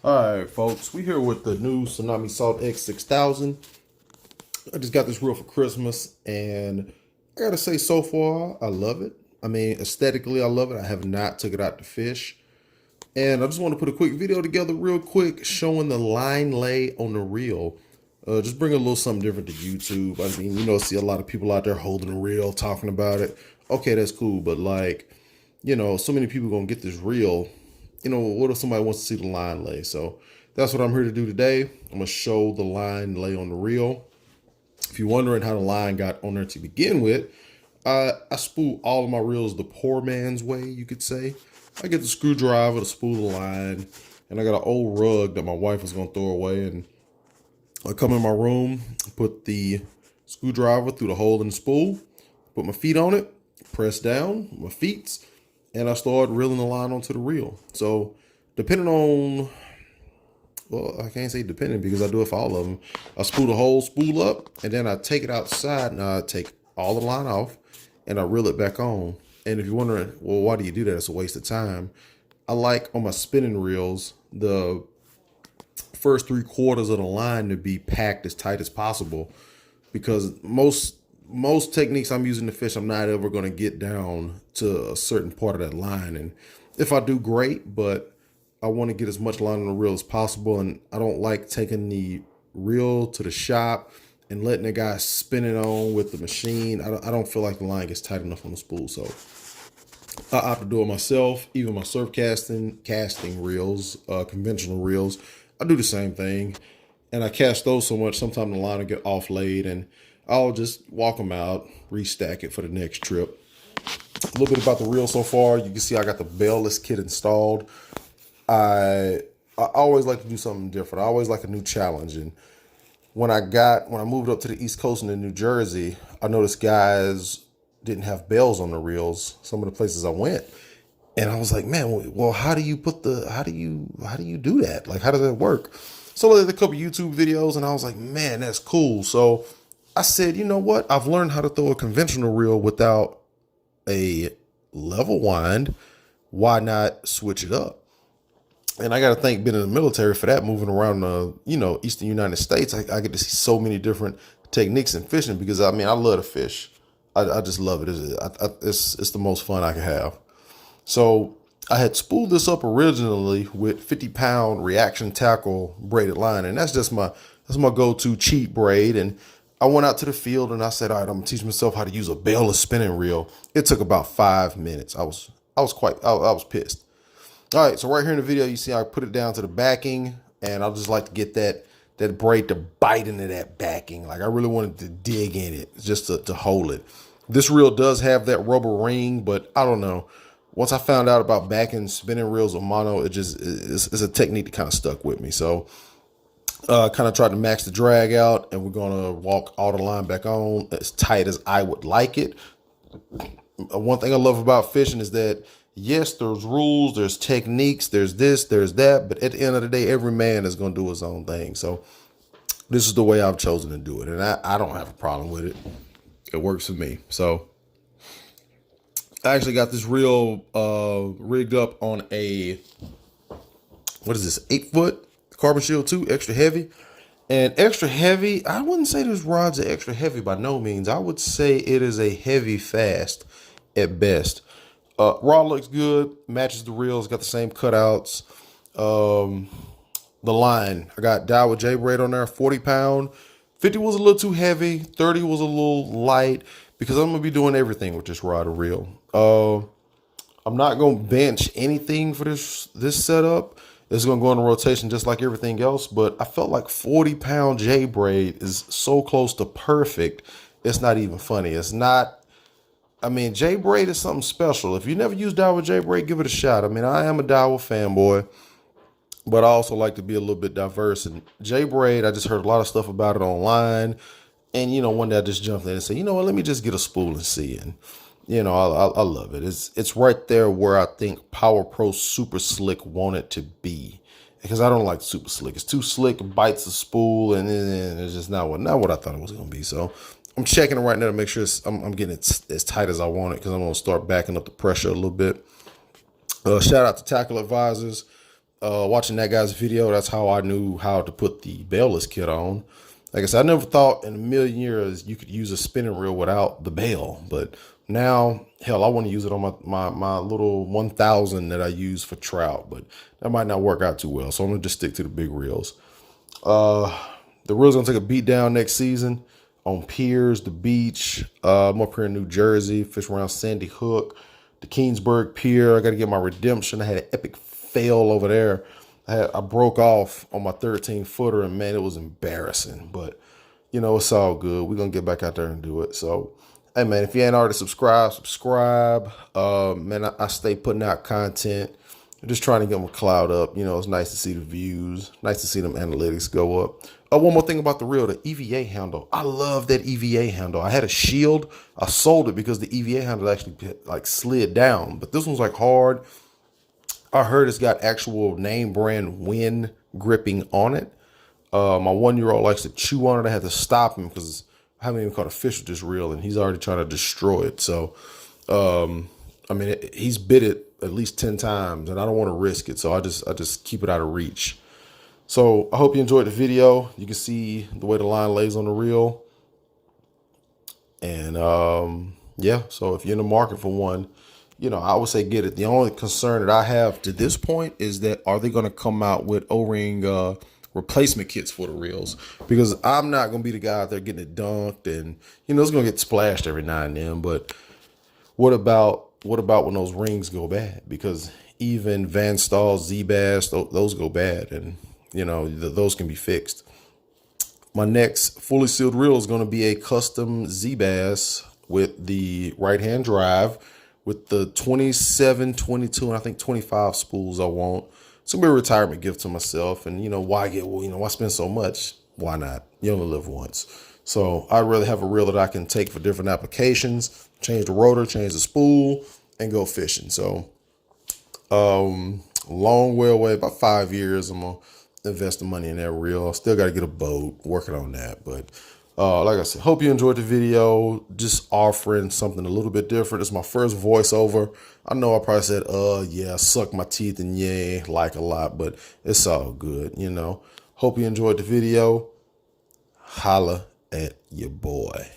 All right, folks, we here with the new Tsunami Saltx 6000. I just got this reel for Christmas, and I gotta say, so far, I love it. I mean, aesthetically, I love it. I have not took it out to fish, and I just want to put a quick video together real quick showing the line lay on the reel. Just bring a little something different to YouTube. I mean, see a lot of people out there holding a reel, talking about it. Okay, that's cool, but like, so many people gonna get this reel. What if somebody wants to see the line lay? So that's what I'm here to do today. I'm gonna show the line lay on the reel. If you're wondering how the line got on there to begin with, I spool all of my reels the poor man's way, you could say. I get the screwdriver to spool the line, and I got an old rug that my wife was gonna throw away, and I come in my room, put the screwdriver through the hole in the spool, put my feet on it, press down my feet, and I start reeling the line onto the reel. So depending on, well, I can't say depending because I do it for all of them. I spool the whole spool up, and then I take it outside, and I take all the line off, and I reel it back on. And if you're wondering, well, why do you do that? It's a waste of time. I like on my spinning reels, the first 3/4 of the line to be packed as tight as possible, because most techniques I'm using to fish, I'm not ever going to get down to a certain part of that line. And if I do, great, but I want to get as much line on the reel as possible. And I don't like taking the reel to the shop and letting the guy spin it on with the machine. I don't feel like the line gets tight enough on the spool. So I opt to do it myself. Even my surf casting reels, conventional reels, I do the same thing. And I cast those so much, sometimes the line will get off laid, and I'll just walk them out, restack it for the next trip. A little bit about the reel so far. You can see I got the bellless kit installed. I always like to do something different. I always like a new challenge. And when I moved up to the East Coast and in New Jersey, I noticed guys didn't have bells on the reels, some of the places I went. And I was like, man, well, how do you do that? Like, how does that work? So I did a couple YouTube videos, and I was like, man, that's cool. So I said, you know what? I've learned how to throw a conventional reel without a level wind. Why not switch it up? And I got to thank being in the military for that, moving around the, Eastern United States. I get to see so many different techniques in fishing because, I mean, I love to fish. I just love it. It's the most fun I can have. So I had spooled this up originally with 50-pound reaction tackle braided line. And that's my go-to cheap braid. And I went out to the field and I said, all right, I'm gonna teach myself how to use a bellless spinning reel. It took about 5 minutes. I was pissed. All right, so right here in the video, you see I put it down to the backing, and I just like to get that braid to bite into that backing. Like I really wanted to dig in it just to hold it. This reel does have that rubber ring, but I don't know. Once I found out about backing spinning reels with mono, it's a technique that kind of stuck with me. So kind of tried to max the drag out, and we're gonna walk all the line back on as tight as I would like it. One thing I love about fishing is that, yes, there's rules, there's techniques, there's this, there's that, but at the end of the day, every man is gonna do his own thing. So this is the way I've chosen to do it, and I don't have a problem with it. It works for me. So I actually got this reel rigged up on a, what is this, 8-foot Carbon Shield 2, extra heavy. And extra heavy, I wouldn't say this rod's are extra heavy by no means. I would say it is a heavy fast at best. Rod looks good, matches the reels, got the same cutouts. The line, I got Daiwa J Braid on there, 40-pound. 50 was a little too heavy, 30 was a little light, because I'm gonna be doing everything with this rod and reel. I'm not gonna bench anything for this setup. It's gonna go into rotation just like everything else, but I felt like 40-pound J Braid is so close to perfect, it's not even funny. It's not, I mean, J Braid is something special. If you never used Daiwa J Braid, give it a shot. I mean, I am a Daiwa fanboy, but I also like to be a little bit diverse. And J Braid, I just heard a lot of stuff about it online. And, one day I just jumped in and said, you know what, let me just get a spool and see. And, I love it. It's right there where I think Power Pro Super Slick want it to be. Because I don't like super slick. It's too slick, it bites the spool, and then it's just not what I thought it was going to be. So I'm checking it right now to make sure I'm getting it as tight as I want it, because I'm going to start backing up the pressure a little bit. Shout out to Tackle Advisors. watching that guy's video, that's how I knew how to put the bailless kit on. Like I said, I never thought in a million years you could use a spinning reel without the bail, but now, hell, I want to use it on my little 1000 that I use for trout, but that might not work out too well. So I'm gonna just stick to the big reels. The reel's gonna take a beat down next season on piers, the beach. I'm up here in New Jersey, fish around Sandy Hook, the Keensburg Pier. I got to get my redemption. I had an epic fail over there. I broke off on my 13-footer, and man, it was embarrassing. But you know, it's all good. We're gonna get back out there and do it. So, hey man, if you ain't already subscribed, subscribe. Man, I stay putting out content. I'm just trying to get my cloud up. You know, it's nice to see the views, nice to see them analytics go up. One more thing about the reel, the EVA handle. I love that EVA handle. I had a shield. I sold it because the EVA handle actually like slid down, but this one's like hard. I heard it's got actual name brand wind gripping on it. My 1-year-old likes to chew on it. I had to stop him because I haven't even caught a fish with this reel, and he's already trying to destroy it. So, I mean, he's bit it at least 10 times, and I don't want to risk it. So I just keep it out of reach. So I hope you enjoyed the video. You can see the way the line lays on the reel. And yeah, so if you're in the market for one, you know, I would say get it. The only concern that I have to this point is that are they going to come out with O-ring replacement kits for the reels? Because I'm not going to be the guy out there getting it dunked, and you know, it's going to get splashed every now and then. But what about when those rings go bad? Because even Van Staal, Z-Bass, those go bad, and you know, those can be fixed. My next fully sealed reel is going to be a custom Z-Bass with the right-hand drive with the 27, 22, and I think 25 spools I want. It's going to be a retirement gift to myself. And, you know, why spend so much? Why not? You only live once. So I'd rather have a reel that I can take for different applications, change the rotor, change the spool, and go fishing. So long way away, about 5 years, I'm going to invest the money in that reel. I still got to get a boat, working on that. But like I said, hope you enjoyed the video. Just offering something a little bit different. It's my first voiceover. I know I probably said, yeah, suck my teeth and yeah, like a lot, but it's all good, you know. Hope you enjoyed the video. Holla at your boy.